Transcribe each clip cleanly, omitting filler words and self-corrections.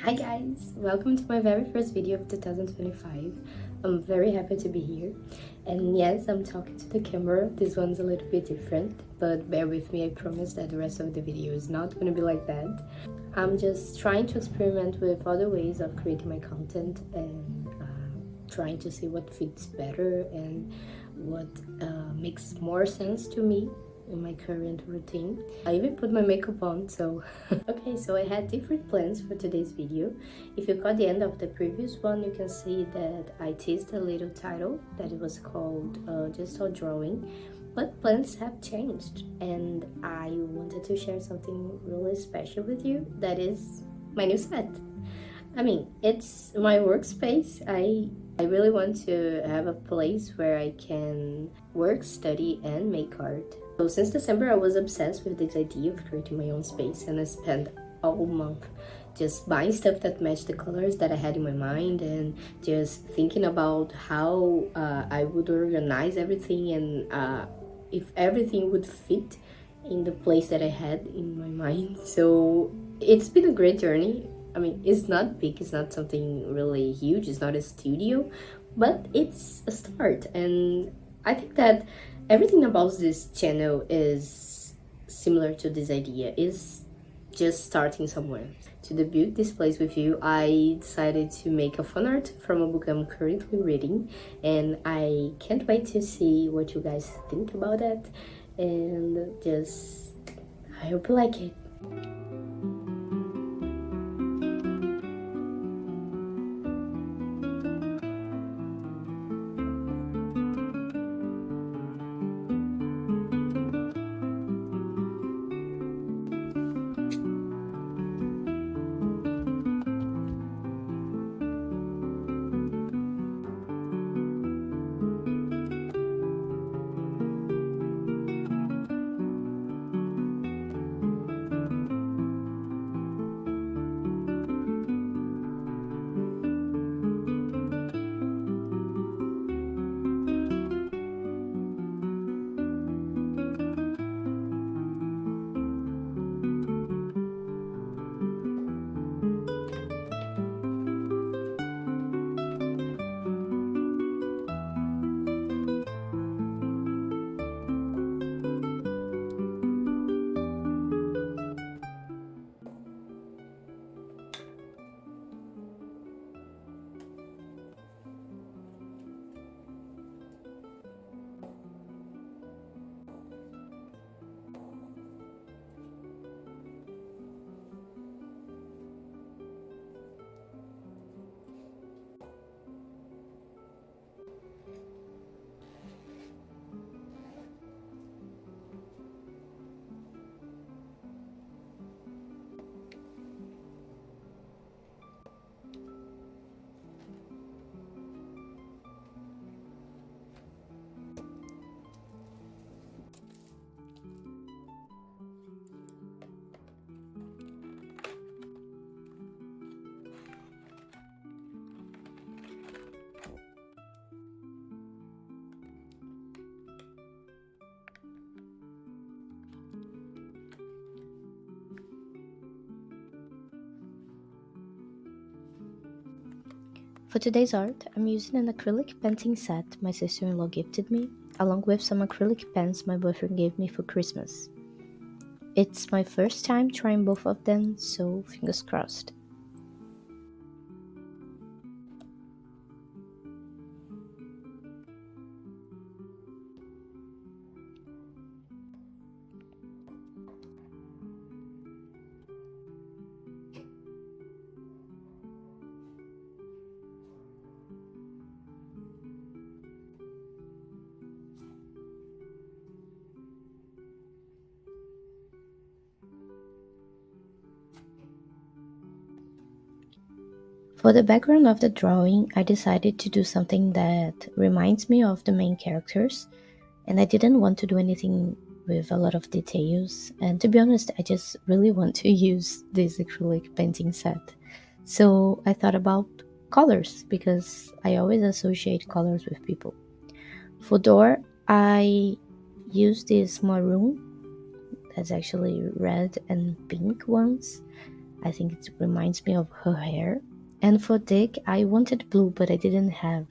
Hi guys, welcome to my very first video of 2025. I'm very happy to be here, and yes, I'm talking to the camera. This one's a little bit different, but bear with me. I promise that the rest of the video is not gonna be like that. I'm just trying to experiment with other ways of creating my content and trying to see what fits better and what makes more sense to me in my current routine. I even put my makeup on, so okay, so I had different plans for today's video. If you caught the end of the previous one, you can see that I teased a little title that it was called Just a Drawing, but plans have changed and I wanted to share something really special with you. That is my new set. I mean, it's my workspace. I really want to have a place where I can work, study, and make art. So since December, I was obsessed with this idea of creating my own space, and I spent all month just buying stuff that matched the colors that I had in my mind and just thinking about how I would organize everything and if everything would fit in the place that I had in my mind. So it's been a great journey. I mean, it's not big, it's not something really huge, it's not a studio, but it's a start. And I think that everything about this channel is similar to this idea, is just starting somewhere. To debut this place with you, I decided to make a fan art from a book I'm currently reading, and I can't wait to see what you guys think about that, and just, I hope you like it. For today's art, I'm using an acrylic painting set my sister-in-law gifted me, along with some acrylic pens my boyfriend gave me for Christmas. It's my first time trying both of them, so fingers crossed. For the background of the drawing, I decided to do something that reminds me of the main characters, and I didn't want to do anything with a lot of details, and to be honest, I just really want to use this acrylic painting set. So I thought about colors, because I always associate colors with people. For door, I used this maroon, that's actually red and pink ones, I think it reminds me of her hair. And for Dick, I wanted blue, but I didn't have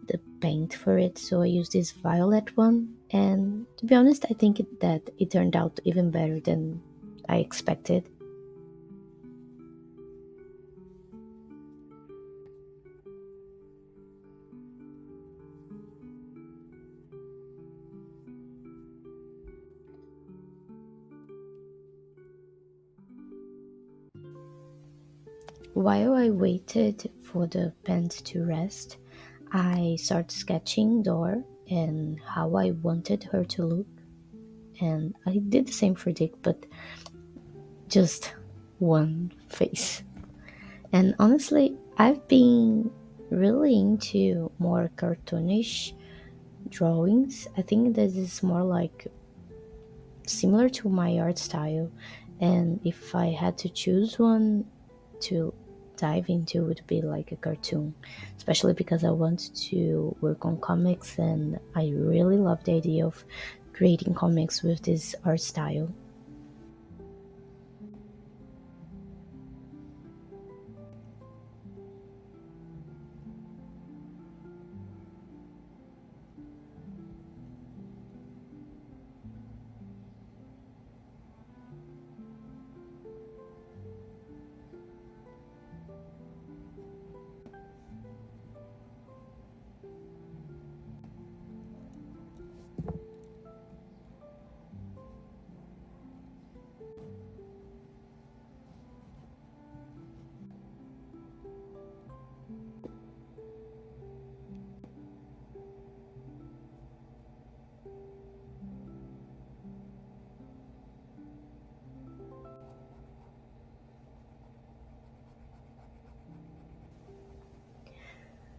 the paint for it, so I used this violet one. And to be honest, I think that it turned out even better than I expected. While I waited for the pen to rest, I started sketching Dor and how I wanted her to look. And I did the same for Dick, but just one face. And honestly, I've been really into more cartoonish drawings. I think this is more like similar to my art style. And if I had to choose one to dive into, it would be like a cartoon, especially because I want to work on comics and I really love the idea of creating comics with this art style.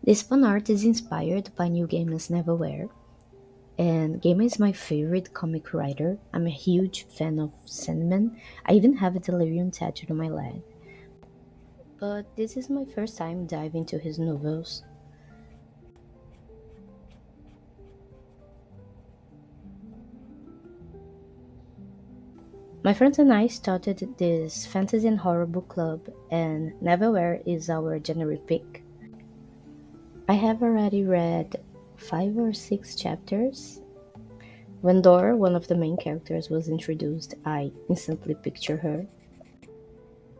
This fan art is inspired by Neil Gaiman's Neverwhere, and Gaiman is my favorite comic writer. I'm a huge fan of Sandman. I even have a delirium tattooed on my leg. But this is my first time diving into his novels. My friends and I started this fantasy and horror book club, and Neverwhere is our January pick. I have already read 5 or 6 chapters. When Dora, one of the main characters, was introduced, I instantly picture her.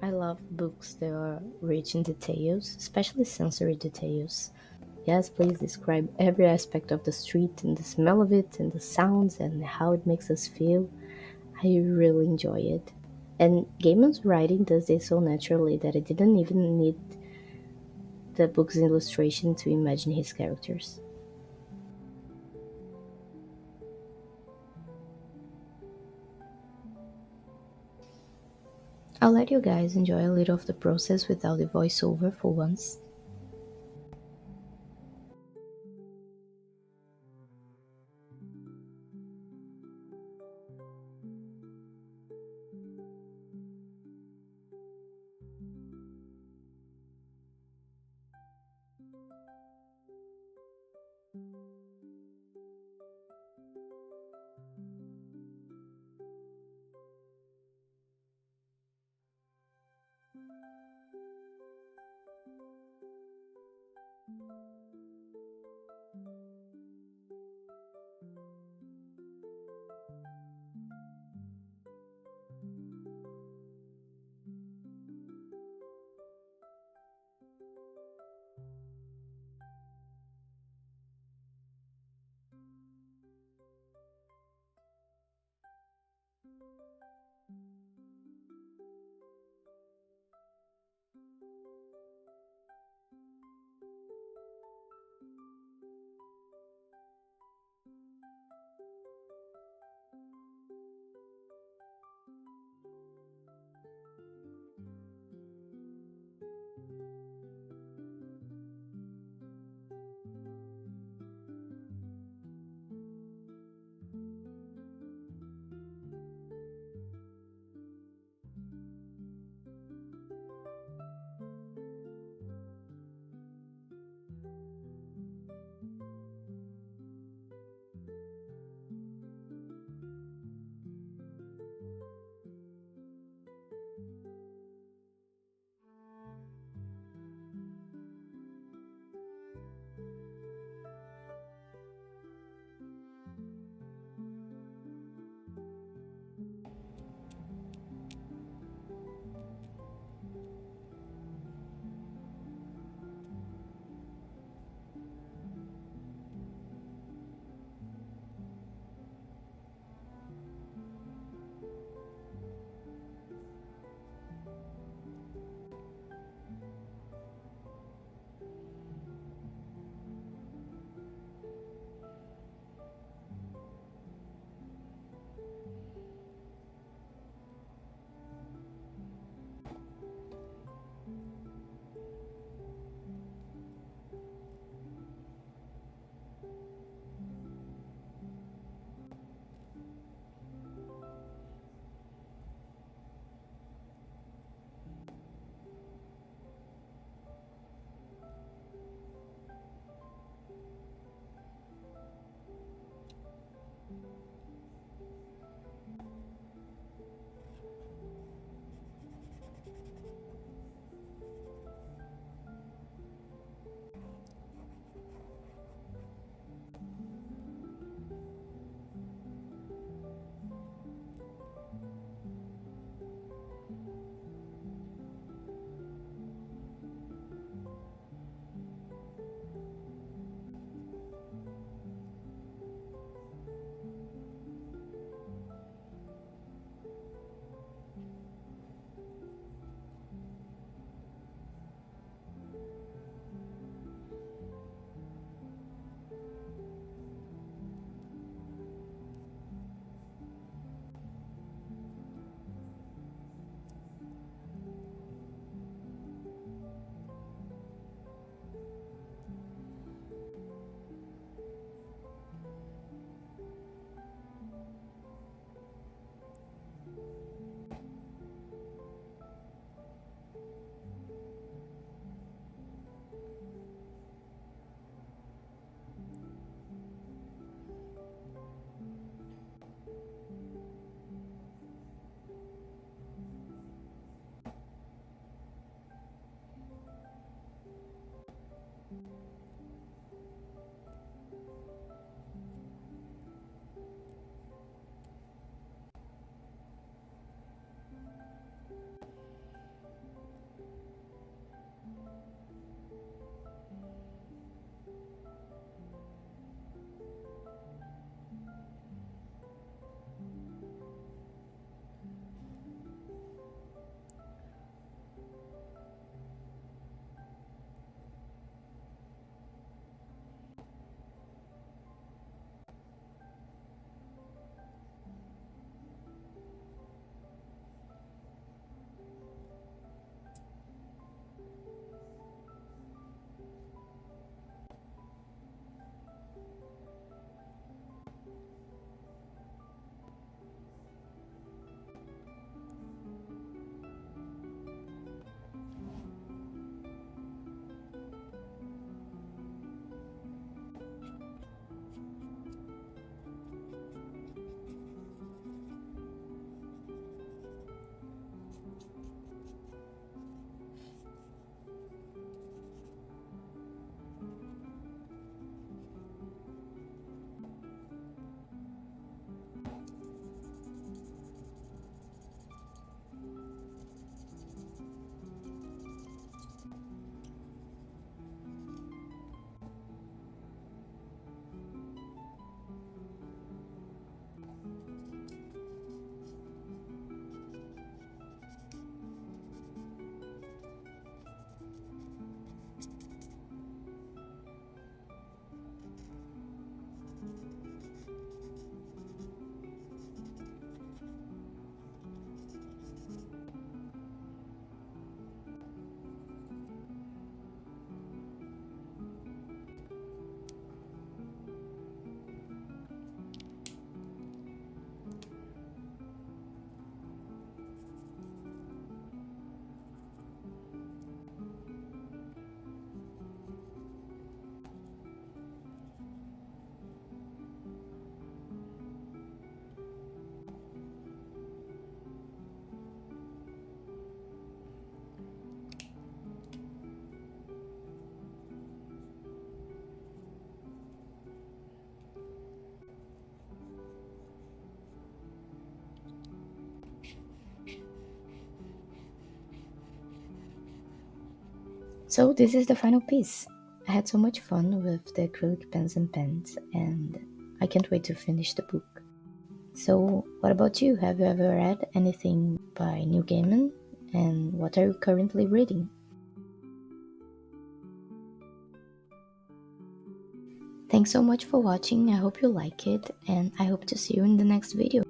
I love books that are rich in details, especially sensory details. Yes, please describe every aspect of the street and the smell of it and the sounds and how it makes us feel. I really enjoy it. And Gaiman's writing does this so naturally that I didn't even need the book's illustration to imagine his characters. I'll let you guys enjoy a little of the process without the voiceover for once. So this is the final piece. I had so much fun with the acrylic pens and pens, and I can't wait to finish the book. So what about you? Have you ever read anything by Neil Gaiman? And what are you currently reading? Thanks so much for watching. I hope you like it, and I hope to see you in the next video.